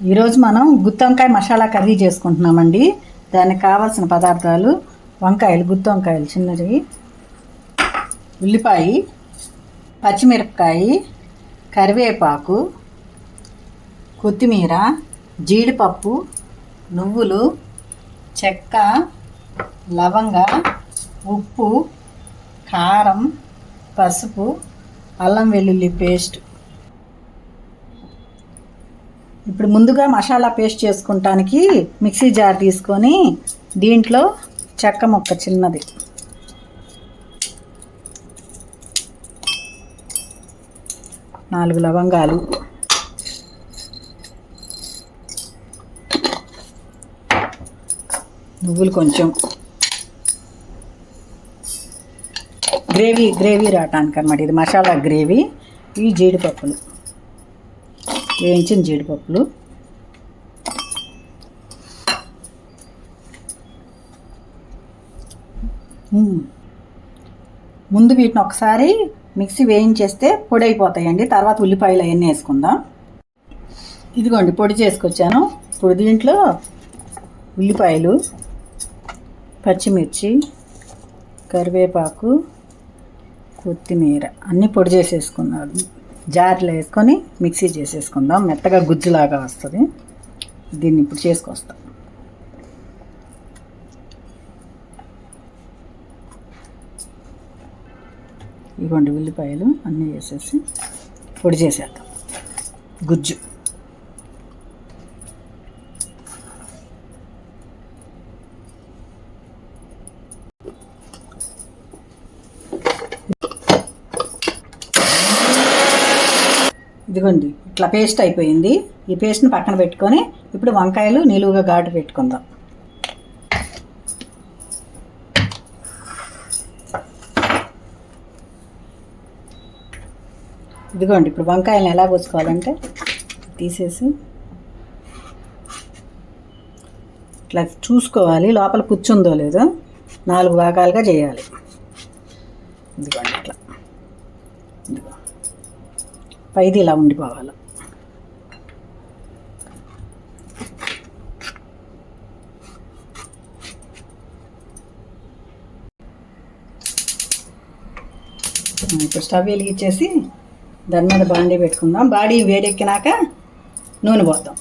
ఈరోజు మనం గుత్తొంకాయ మసాలా కర్రీ చేసుకుంటున్నామండి. దానికి కావాల్సిన పదార్థాలు: వంకాయలు, గుత్తి వంకాయలు చిన్నవి, ఉల్లిపాయ, పచ్చిమిరపకాయ, కరివేపాకు, కొత్తిమీర, జీడిపప్పు, నువ్వులు, చెక్క, లవంగ, ఉప్పు, కారం, పసుపు, అల్లం వెల్లుల్లి పేస్ట్. ఇప్పుడు ముందుగా మసాలా పేస్ట్ చేసుకుంటానికి మిక్సీ జార్ తీసుకొని దీంట్లో చెక్క ముక్క చిన్నది, నాలుగు లవంగాలు, నువ్వులు కొంచెం, గ్రేవీ రావటానికి అన్నమాట. ఇది మసాలా గ్రేవీ. ఈ జీడిపప్పులు, వేయించిన జీడిపప్పులు, ముందు వీటిని ఒకసారి మిక్సీ వేయించేస్తే పొడి అయిపోతాయండి. తర్వాత ఉల్లిపాయలు అవన్నీ వేసుకుందాం. ఇదిగోండి పొడి చేసుకొచ్చాను. ఇప్పుడు దీంట్లో ఉల్లిపాయలు, పచ్చిమిర్చి, కరివేపాకు, కొత్తిమీర అన్నీ పొడి చేసేసుకున్నాను. జార్లో వేసుకొని మిక్సీ చేసేసుకుందాం. మెత్తగా గుజ్జులాగా వస్తుంది. దీన్ని ఇప్పుడు చేసుకొస్తాం. ఇవ్వండి ఉల్లిపాయలు అన్నీ వేసేసి పొడి చేసేద్దాం. గుజ్జు ఇదిగోండి ఇట్లా పేస్ట్ అయిపోయింది. ఈ పేస్ట్ని పక్కన పెట్టుకొని ఇప్పుడు వంకాయలు నిలువుగా ఘాటు పెట్టుకుందాం. ఇదిగోండి ఇప్పుడు వంకాయలను ఎలా కోసుకోవాలంటే తీసేసి ఇట్లా చూసుకోవాలి, లోపల పుచ్చుందో లేదో. 4 భాగాలుగా చేయాలి. ఇదిగోండి ఇట్లా, ఇదిగో పైది ఇలా ఉండిపోవాలి. ఇప్పుడు స్టవ్ వెలిగించేసి దాని మీద బాండీ పెట్టుకుందాం. బాడీ వేడెక్కినాక నూనె పోద్దాం.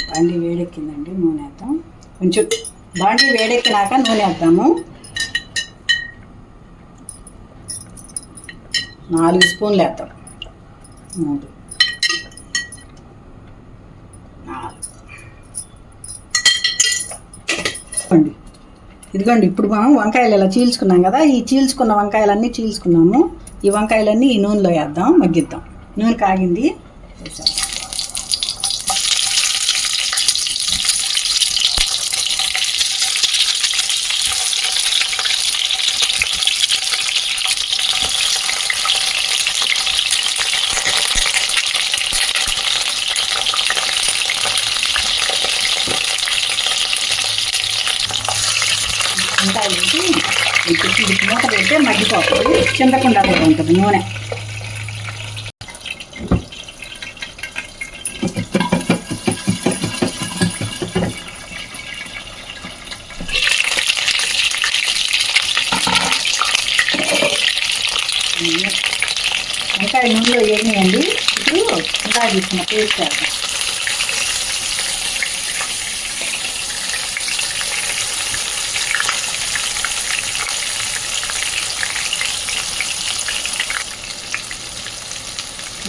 బాండీ వేడెక్కిందండి, నూనె వేద్దాం. కొంచెం బాండీ వేడెక్కినాక నూనె వేద్దాము. 4 స్పూన్లు వేద్దాం. 3, 4. ఇదిగోండి ఇప్పుడు మనం వంకాయలు ఇలా చీల్చుకున్నాం కదా. ఈ చీల్చుకున్న వంకాయలన్నీ చీల్చుకున్నాము. ఈ వంకాయలన్నీ ఈ నూనెలో వేద్దాం, మగ్గిద్దాం. నూనె కాగింది. వంకాయలు వేసి ఇది మూత పెడితే మగ్గిపోతుంది, చింతకుండా కూడా ఉంటుంది నూనె. వంకాయ నూనెలో వేయనియండి. ఇప్పుడు ఇంకా తీసుకున్న పేస్ట్ వేద్దాం.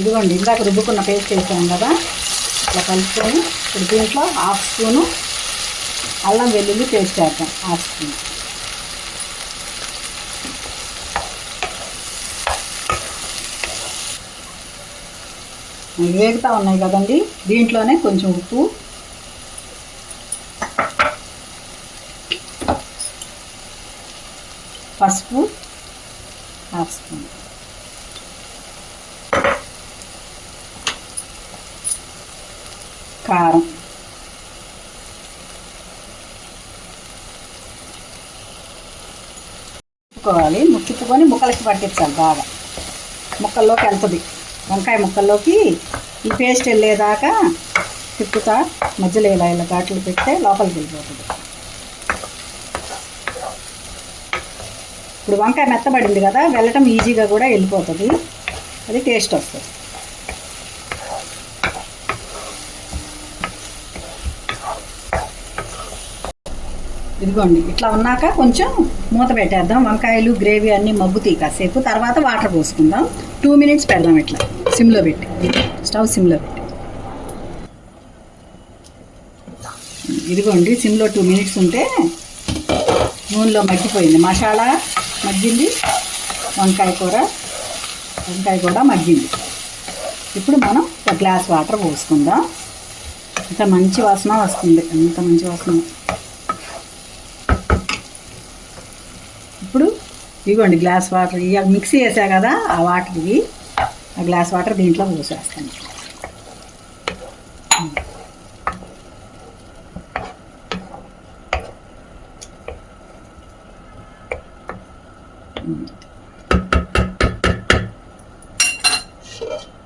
ఇదిగోండి ఇందాక రుబ్బుకున్న పేస్ట్ వేసాం కదా, ఇట్లా కలుపుకొని ఇప్పుడు దీంట్లో 1/2 స్పూను అల్లం వెల్లుల్లి పేస్ట్ వేద్దాం. 1/2 స్పూన్. వేగుతూ ఉన్నాయి కదండి, దీంట్లోనే కొంచెం ఉప్పు, పసుపు 1/2 స్పూన్, కారం, ముక్కుకొని ముక్కలకి పట్టించాలి బాగా. ముక్కల్లోకి వెళ్తుంది. వంకాయ ముక్కల్లోకి ఈ పేస్ట్ వెళ్ళేదాకా తిప్పుతా మధ్యలో ఇలా ఇలా ఘాట్లు పెడితే లోపలికి వెళ్ళిపోతుంది. ఇప్పుడు వంకాయ మెత్తబడింది కదా, వెళ్ళటం ఈజీగా కూడా వెళ్ళిపోతుంది, అది టేస్ట్ వస్తుంది. ఇదిగోండి ఇట్లా ఉన్నాక కొంచెం మూత పెట్టేద్దాం. వంకాయలు గ్రేవీ అన్నీ మగ్గుతాయి కాసేపు, తర్వాత వాటర్ పోసుకుందాం. 2 minutes పెడదాం ఇట్లా సిమ్లో పెట్టి, స్టవ్ సిమ్లో పెట్టి. ఇదిగోండి సిమ్లో 2 minutes ఉంటే నూనెలో మగ్గిపోయింది, మసాలా మగ్గింది, వంకాయ కూడా మగ్గింది. ఇప్పుడు మనం ఒక గ్లాస్ వాటర్ పోసుకుందాం. ఇంత మంచి వాసన వస్తుంది, అంత మంచి వాసన. ఇప్పుడు ఇదిగోండి గ్లాస్ వాటర్, ఇక మిక్సీ వేసా కదా ఆ వాటర్, ఇవి ఆ గ్లాస్ వాటర్ దీంట్లో పోసేస్తాను.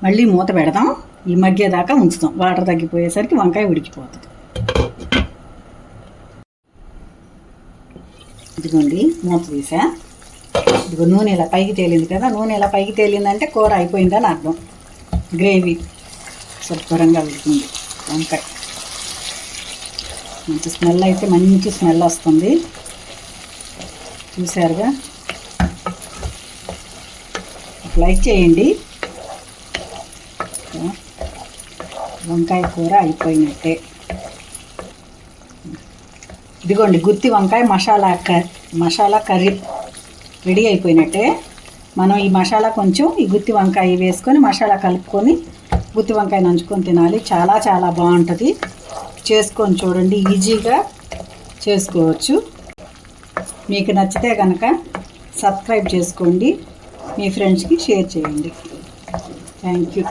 మళ్ళీ మూత పెడదాం, ఈ మగ్గేదాకా ఉంచుతాం. వాటర్ తగ్గిపోయేసరికి వంకాయ ఉడికిపోతుంది. ఇదిగోండి మూత తీసా. ఇదిగో నూనె ఇలా పైకి తేలింది కదా, నూనె ఇలా పైకి తేలిందంటే కూర అయిపోయిందని అర్థం. గ్రేవీ శుభ్రంగా ఉడికింది. వంకాయ మంచి స్మెల్, అయితే మంచి స్మెల్ వస్తుంది, చూసారుగా. లైక్ చేయండి. వంకాయ కూర అయిపోయినట్టే. ఇదిగోండి గుత్తి వంకాయ మసాలా కర్రీ రెడీ అయిపోయినట్టే. మనం ఈ మసాలా కొంచెం ఈ గుత్తి వంకాయ వేసుకొని మసాలా కలుపుకొని గుత్తి వంకాయ నంచుకొని తినాలి. చాలా చాలా బాగుంటుంది. చేసుకొని చూడండి, ఈజీగా చేసుకోవచ్చు. మీకు నచ్చితే కనుక సబ్స్క్రైబ్ చేసుకోండి, మీ ఫ్రెండ్స్కి షేర్ చేయండి. Thank you.